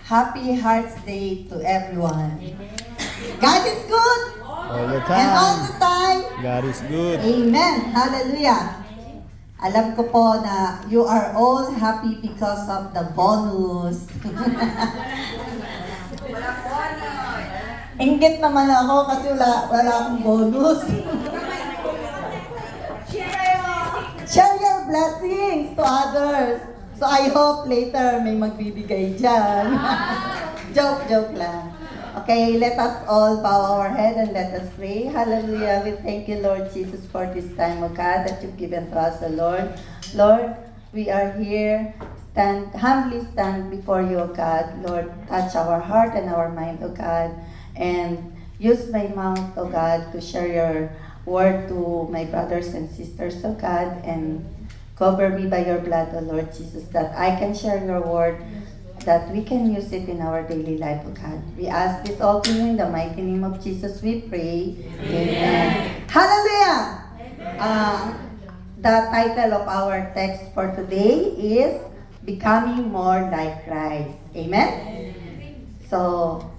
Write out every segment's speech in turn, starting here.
Happy Hearts Day to everyone. God is good All the and all time. the time. God is good. Amen. Hallelujah. Alam ko po na you are all happy because of the bonus. Inggit naman ako kasi wala akong bonus. Share your blessings to others. So I hope later may magbibigay dyan. Joke lang. Okay, let us all bow our head and let us pray. Hallelujah. We thank you, Lord Jesus, for this time, O God, that you've given to us, O Lord. Lord, we are here, humbly stand before you, O God. Lord, touch our heart and our mind, O God, and use my mouth, O God, to share your word to my brothers and sisters, O God, and cover me by your blood, O Lord Jesus, that I can share your word, that we can use it in our daily life, O God. We ask this all to you in the mighty name of Jesus, we pray. Amen. Hallelujah! The title of our text for today is Becoming More Like Christ. Amen? So,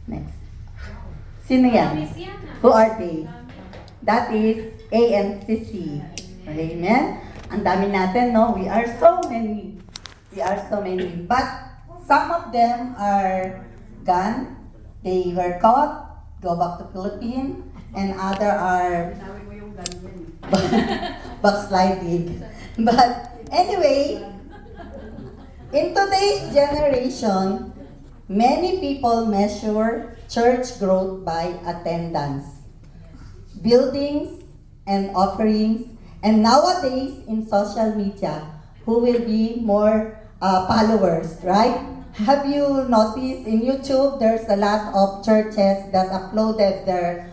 next. Sino yan? Who are they? That is A and CC. Amen? Ang dami natin, no? We are so many. But some of them are gone. They were caught, go back to Philippines, and other are backsliding. But anyway, in today's generation, many people measure church growth by attendance, buildings, and offerings, and nowadays in social media, who will be more followers, right? Have you noticed in YouTube, there's a lot of churches that uploaded their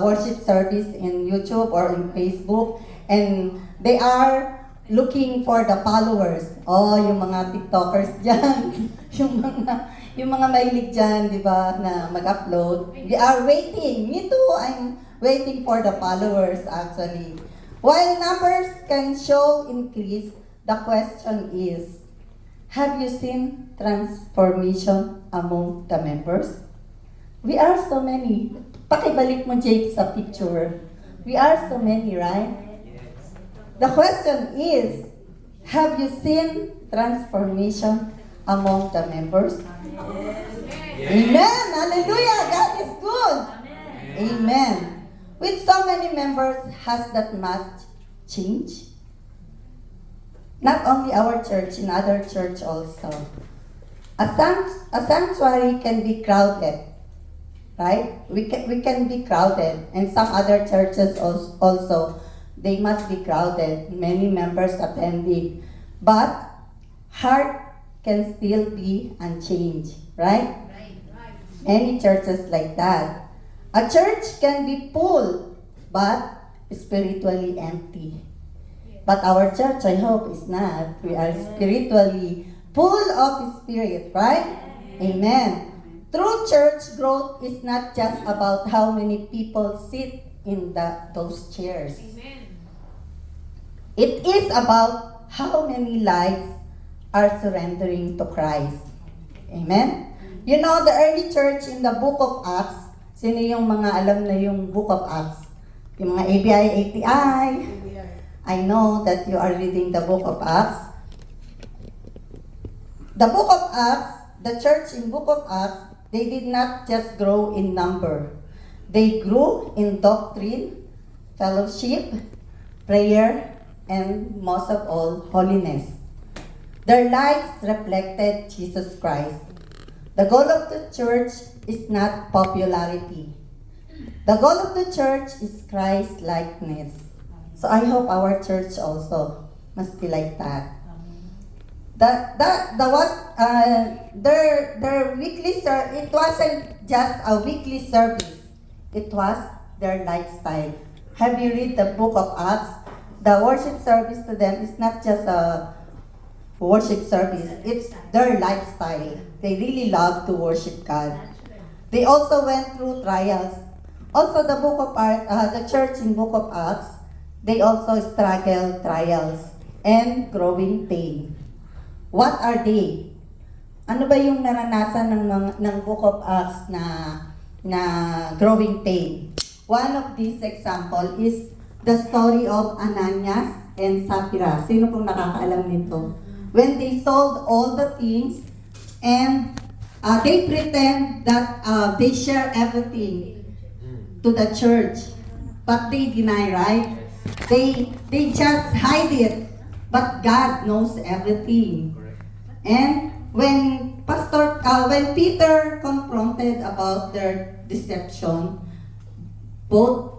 worship service in YouTube or in Facebook, and they are looking for the followers. Oh, yung mga TikTokers dyan, yung mga mahilig dyan, di ba, na mag-upload. They are waiting. Me too, I'm waiting for the followers actually. While numbers can show increase, the question is, have you seen transformation among the members? We are so many. Pakibalik mo, Jake, sa picture. We are so many, right? The question is, have you seen transformation among the members? Amen! Hallelujah! God is good! Amen! With so many members, has that much change? Not only our church, in other church also. A sanctuary can be crowded, right? We can be crowded, and some other churches also, they must be crowded, many members attending. But heart can still be unchanged, right? Any churches like that. A church can be full, but spiritually empty. But our church, I hope, is not. We are spiritually full of spirit, right? Amen. True church growth is not just about how many people sit in those chairs. It is about how many lives are surrendering to Christ. Amen? You know, the early church in the book of Acts, sino yung mga alam na yung book of Acts? Yung mga ABI, ATI. I know that you are reading the book of Acts. The book of Acts, the church in book of Acts, they did not just grow in number. They grew in doctrine, fellowship, prayer, and most of all, holiness. Their lives reflected Jesus Christ. The goal of the church is not popularity. The goal of the church is Christ-likeness. So I hope our church also must be like that. Their weekly service, it wasn't just a weekly service. It was their lifestyle. Have you read the book of Acts? The worship service to them is not just a worship service. It's their lifestyle. They really love to worship God. They also went through trials. Also, the book of Acts, the church in book of Acts, they also struggle trials and growing pain. What are they? Ano ba yung naranasan ng Book of Acts na growing pain? One of these example is the story of Ananias and Sapphira. Sino pong nakakaalam nito? When they sold all the things and they pretend that they share everything to the church, but they deny, right? They just hide it, but God knows everything. And when Peter confronted about their deception, both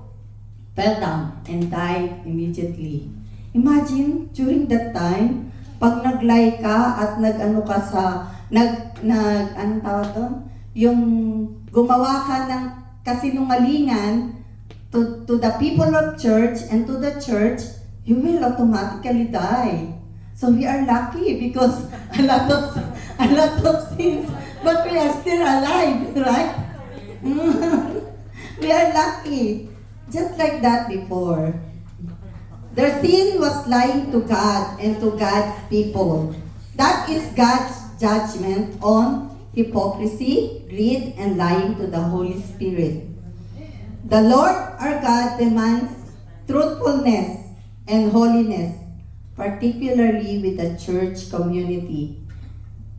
fell down and died immediately. Imagine during that time, pag nag-lie ka at nag-ano ka sa anong tawag doon? Yung gumawa ka ng kasinungalingan to the people of church and to the church, you will automatically die. So we are lucky because a lot of sins, but we are still alive, right? We are lucky. Just like that before. Their sin was lying to God and to God's people. That is God's judgment on hypocrisy, greed, and lying to the Holy Spirit. The Lord our God demands truthfulness and holiness, particularly with the church community.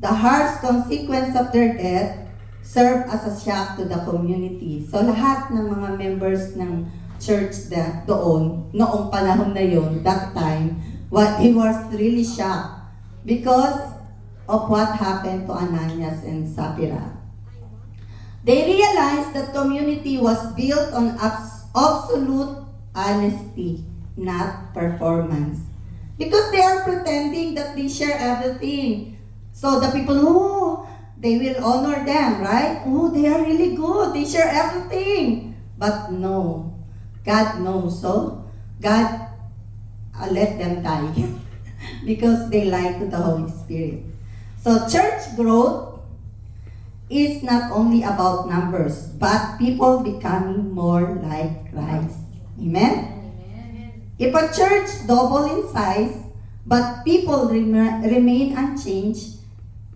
The harsh consequence of their death served as a shock to the community. So lahat ng mga members ng church noong panahon na yon, that time, he was really shocked because of what happened to Ananias and Sapphira. They realized that community was built on absolute honesty, not performance. Because they are pretending that they share everything. So the people, they will honor them, right? They are really good. They share everything. But no, God knows. So God let them die because they lied to the Holy Spirit. So church growth is not only about numbers, but people becoming more like Christ. Amen? If a church double in size, but people remain unchanged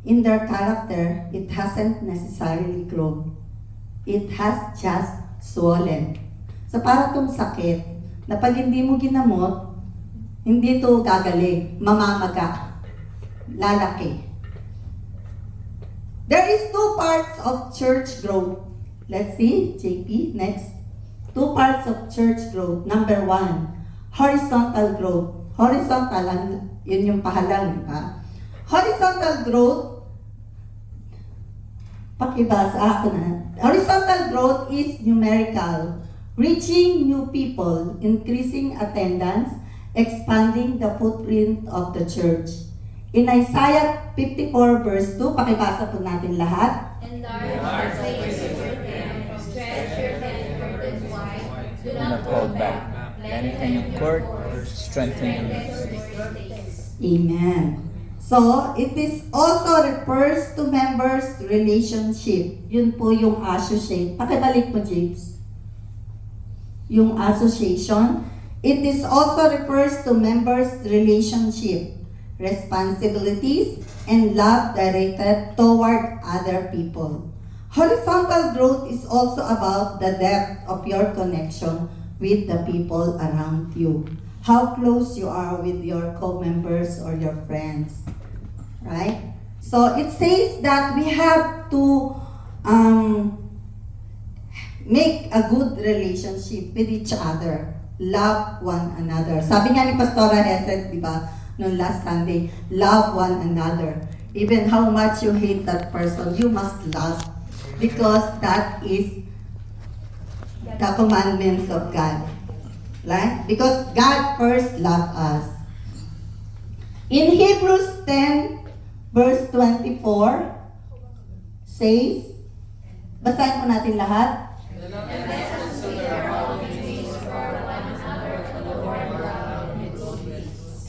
in their character, it hasn't necessarily grown. It has just swollen. So para itong sakit, na pag hindi mo ginamot, hindi ito gagaling, mamamaga, lalaki. There is two parts of church growth. Let's see, JP, next. Two parts of church growth. Number one, horizontal growth. Horizontal, yun yung pahalang, di ba? Horizontal growth, pakibasa ako na. Horizontal growth is numerical, reaching new people, increasing attendance, expanding the footprint of the church. In Isaiah 54 verse 2, pakibasa po natin lahat. Enlarge the place of your tent, stretch your tent curtains wide, do not hold back, lengthen your court, strengthen your stakes. Amen. So, it is also refers to members' relationship. Yun po yung associate. Pakibalik mo, James. Yung association. It is also refers to members' relationship, responsibilities, and love directed toward other people. Horizontal growth is also about the depth of your connection with the people around you. How close you are with your co-members or your friends. Right? So it says that we have to make a good relationship with each other. Love one another. Sabi nga ni Pastora Hesed, di ba, noong last Sunday, love one another. Even how much you hate that person, you must love. Because that is the commandments of God. Right? Because God first loved us. In Hebrews 10, verse 24, says, basahin po natin lahat.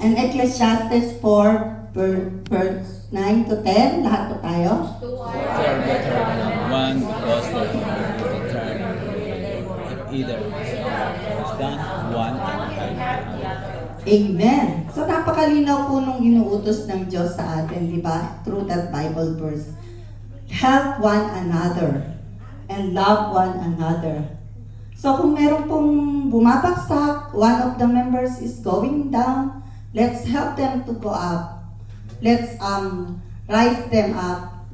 And Ecclesiastes 4, verse 9 to 10, lahat po tayo. One because the return either is done one and by another. Amen. So napakalinaw po nung inuutos ng Diyos sa atin, di ba? Through that Bible verse. Help one another and love one another. So kung meron pong bumabagsak, one of the members is going down, let's help them to go up. Let's rise them up.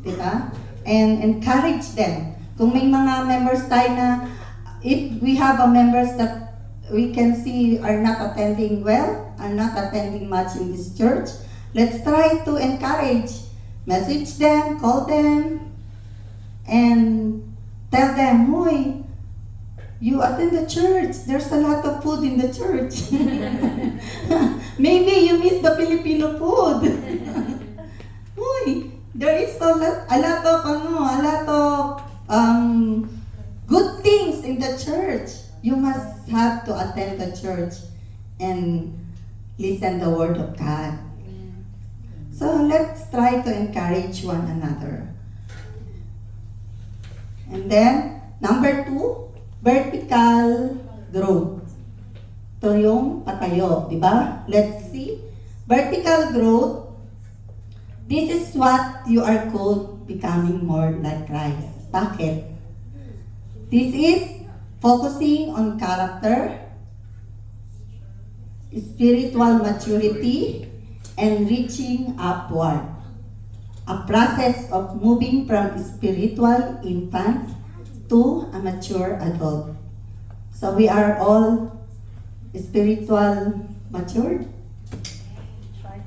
Di ba? And encourage them. Kung may mga members tayo na, if we have a members that we can see are not attending well, are not attending much in this church, let's try to encourage. Message them, call them, and tell them, "Hoy, you attend the church. There's a lot of food in the church. Maybe you miss the Filipino food. Hoy, there is a lot of good things in the church. You must have to attend the church and listen the word of God." So let's try to encourage one another. And then, number 2, vertical growth. Ito yung patayo, di ba? Let's see. Vertical growth. This is what you are called becoming more like Christ. Bakit? This is focusing on character, spiritual maturity, and reaching upward. A process of moving from spiritual infant to a mature adult. So we are all spiritual matured.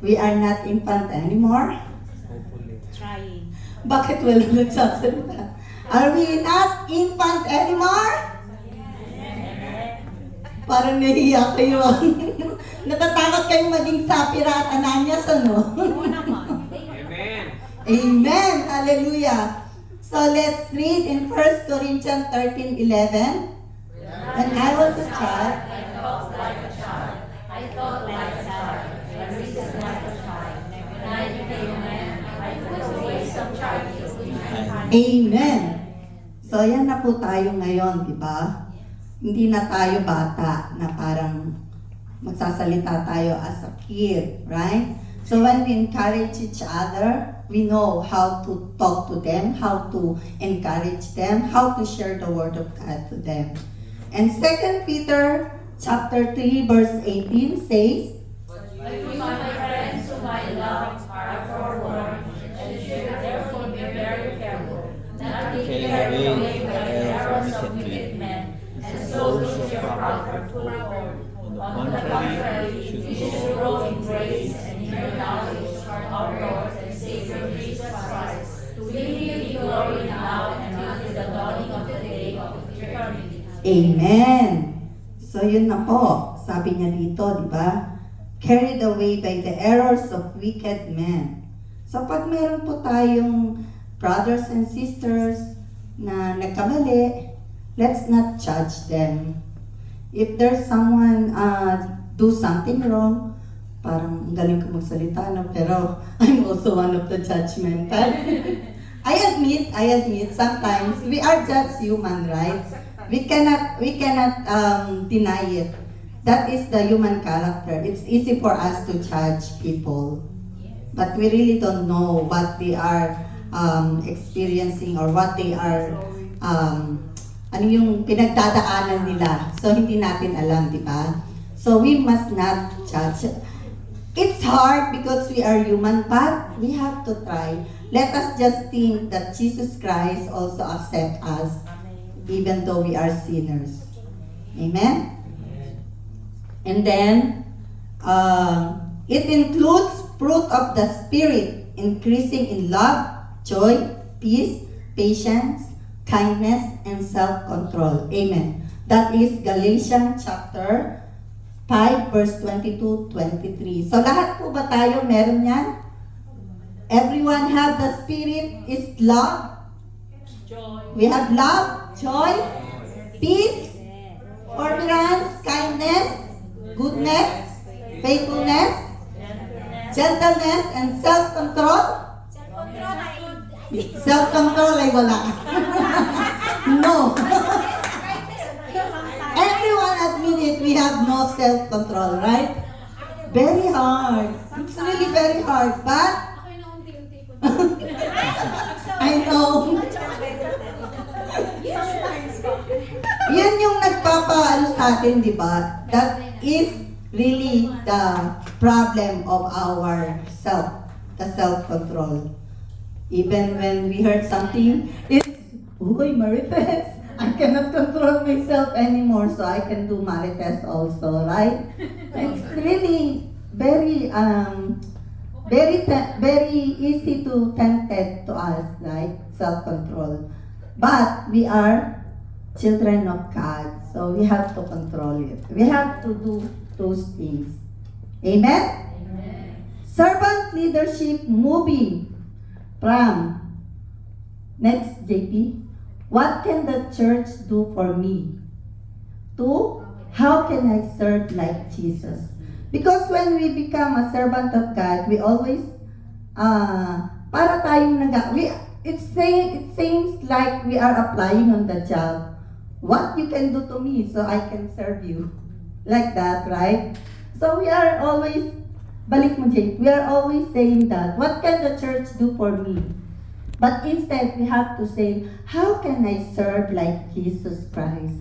We are not infant anymore. Trying. Bakit wala nagsasalita? Are we not infant anymore? Parang nahiya kayo. Natatakot kayong maging Sapphira at Ananias, ano? Oo naman. Amen. Amen! Hallelujah! So let's read in 1 Corinthians 13:11. When I was a child, Amen! So yan na po tayo ngayon, di ba? Hindi na tayo bata na parang magsasalita tayo as a kid, right? So when we encourage each other, we know how to talk to them, how to encourage them, how to share the word of God to them. And 2 Peter chapter 3 verse 18 says, But you, my friends, whom I love, are forewarned, and should therefore be very careful, not to be carried away by the errors of wicked men, and so lose your proper foothold. On the contrary, you should grow in grace and in your knowledge of our Lord and Savior Jesus Christ. To Him be glory now and until the dawning of the day of eternity. Amen! So yun na po, sabi niya dito, di ba? Carried away by the errors of wicked men. So pag meron po tayong brothers and sisters na nagkamali, let's not judge them. If there's someone do something wrong, parang ang galing ko magsalita, no? Pero I'm also one of the judgmental. I admit, sometimes we are just human, right? We cannot deny it. That is the human character. It's easy for us to judge people, but we really don't know what they are experiencing or what they are ano yung pinagdadaanan nila. So hindi natin alam, di ba? So we must not judge. It's hard because we are human, but we have to try. Let us just think that Jesus Christ also accepts us even though we are sinners. Amen? And then, it includes fruit of the Spirit, increasing in love, joy, peace, patience, kindness, and self-control. Amen. That is Galatians chapter 5, verse 22-23. So lahat po ba tayo meron yan? Everyone have the Spirit is love. We have love, joy, peace, forbearance, kindness, goodness, faithfulness, gentleness, and self-control. Self-control ay wala. No. Everyone admit it, we have no self-control, right? Very hard. It's really very hard. But, I know. Yan yung nagpapaano sa atin, di ba? That is really the problem of our the self-control. Even when we heard something, it's, uy, Marites, I cannot control myself anymore, so I can do Marites also, right? It's really very, very easy to tempted to us, right? Self-control. But we are children of God, so we have to control it. We have to do those things. Amen? Servant leadership movie from, next JP, what can the church do for me? 2, how can I serve like Jesus? Because when we become a servant of God, we always, para tayong it seems like we are applying on the job. What you can do to me so I can serve you. Like that, right? So we are always, balik mo Jake, we are always saying that, what can the church do for me? But instead, we have to say, how can I serve like Jesus Christ?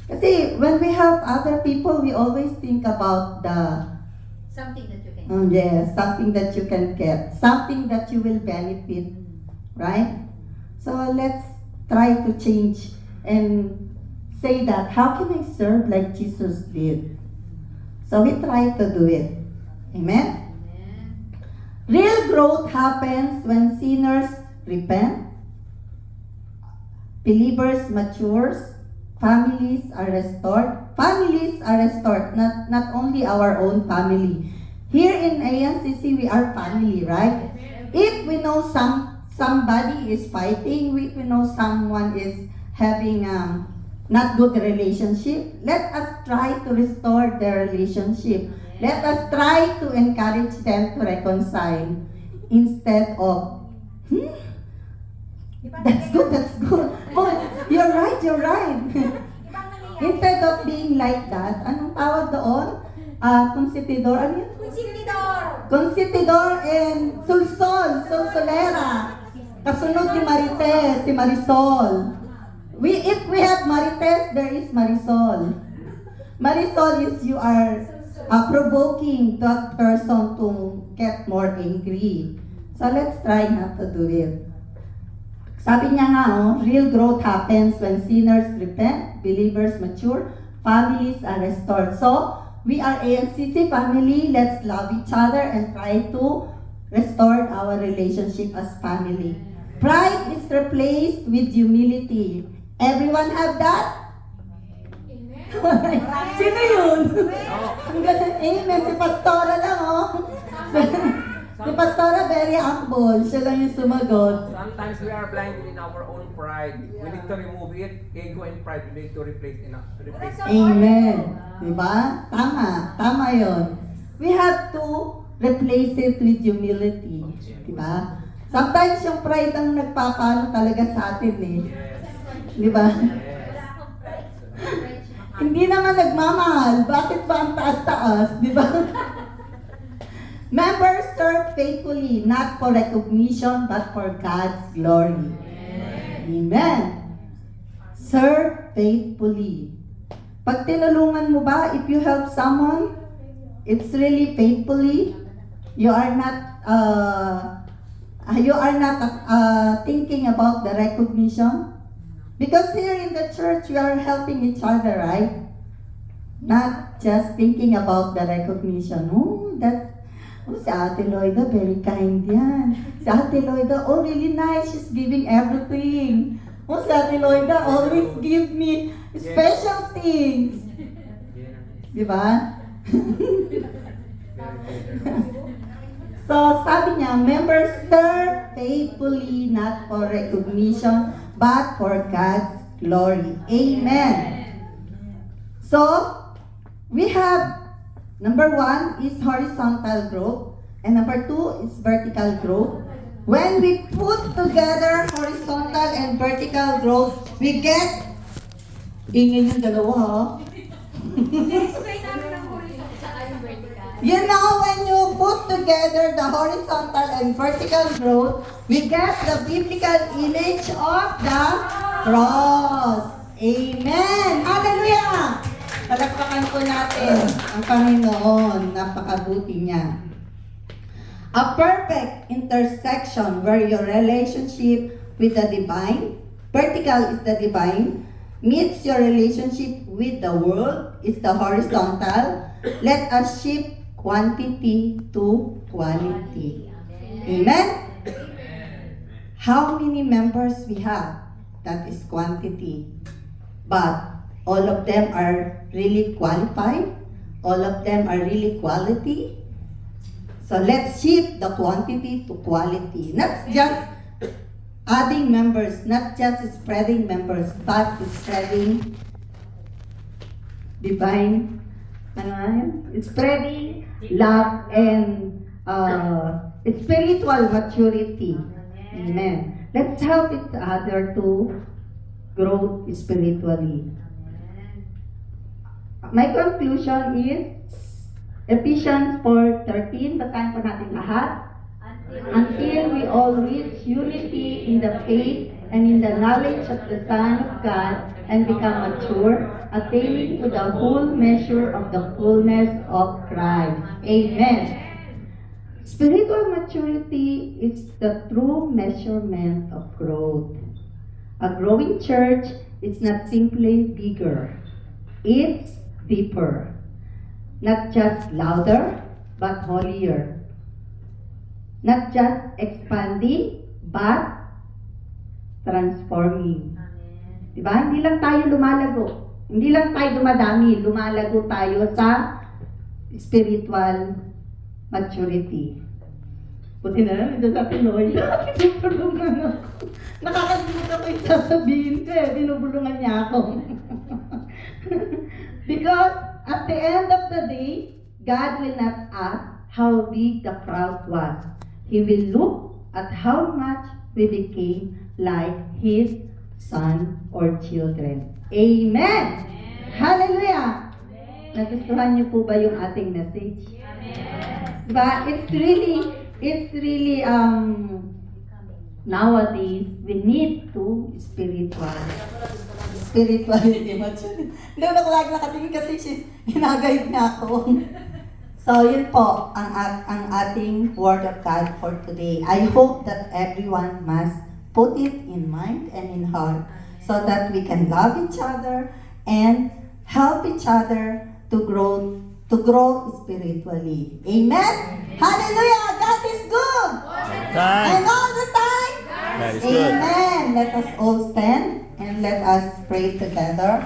Kasi when we help other people, we always think about Something that you can yes, something that you can get, something that you will benefit, right? So let's try to change and say that, how can I serve like Jesus did? So we try to do it. Amen? Real growth happens when sinners repent, believers matures, families are restored. Families are restored, not only our own family. Here in ANCC, we are family, right? If we know somebody is fighting, if we know someone is having not good relationship, let us try to restore their relationship. Let us try to encourage them to reconcile instead of, that's good. Oh, you're right. Instead of being like that, anong tawag doon? Consentidor, ano yun? Consentidor and sulsolera. Kasunod ni Marites, si Marisol. If we have Marites, there is Marisol. Marisol is you are provoking that person to get more angry. So let's try not to do it. Sabi niya nga, real growth happens when sinners repent, believers mature, families are restored. So, we are ANCC family. Let's love each other and try to restore our relationship as family. Pride is replaced with humility. Everyone have that? Sino yun? Ang ganda, amen. Si Pastora lang, Si Pastora very humble. Siya lang yung sumagot. Sometimes we are blinded in our own pride. We need to remove it. Ego and pride, we need to replace it. Amen. Diba? Tama yon. We have to replace it with humility. Diba? Sometimes yung pride ang nagpapalo talaga sa atin eh. Diba? Hindi naman nagmamahal. Bakit ba ang taas-taas? Diba? Members serve faithfully, not for recognition, but for God's glory. Amen. Serve faithfully. Pag tinulungan mo ba, if you help someone, it's really faithfully. You are not thinking about the recognition. Because here in the church, we are helping each other, right? Not just thinking about the recognition. Si Ate Loida, very kind yan. Si Ate Loida, really nice. She's giving everything. Si Ate Loida always give me special things. Diba? So, sabi niya, members serve faithfully, not for recognition, but for God's glory. Amen. So, we have number 1 is horizontal growth, and number 2 is vertical growth. When we put together horizontal and vertical growth, we get Ingay yung dalawa, ha? Explain namin ang horizontal sa yung vertical. You know, when you put together the horizontal and vertical growth, we get the biblical image of the cross. Amen! Hallelujah! Palakpakan po natin ang Panginoon. Napakabuti niya. A perfect intersection where your relationship with the divine, vertical is the divine, meets your relationship with the world is the horizontal. Let us shift quantity to quality. Amen? How many members we have? That is quantity. But all of them are really qualified. All of them are really quality. So let's shift the quantity to quality. Not just adding members, not just spreading members, but spreading divine, spreading love and spiritual maturity. Amen. Let's help each other to grow spiritually. My conclusion is Ephesians 4:13. Basahin po natin lahat. Until we all reach unity in the faith and in the knowledge of the Son of God and become mature, attaining to the whole measure of the fullness of Christ. Amen. Spiritual maturity is the true measurement of growth. A growing church is not simply bigger, it's deeper. Not just louder, but holier. Not just expanding, but transforming. Diba? Hindi lang tayo lumalago. Hindi lang tayo dumadami. Lumalago tayo sa spiritual maturity. Buti na lang, ito sa Pinoy. Binubulungan ako. Nakakalimutan ako yung sasabihin ko eh. Binubulungan niya ako. Because at the end of the day, God will not ask how big the crowd was. He will look at how much we became like His son or children. Amen! Hallelujah! Nagustuhan niyo po ba yung ating message? But it's really nowadays we need to spirituality maturity. Hindi ako lagi nakatingin kasi ginagayad niya ako. So yun po ang ating word of God for today. I hope that everyone must put it in mind and in heart so that we can love each other and help each other to grow spiritually. Amen? Hallelujah! God is good! And all the time? That is good. Amen. Let us all stand and let us pray together.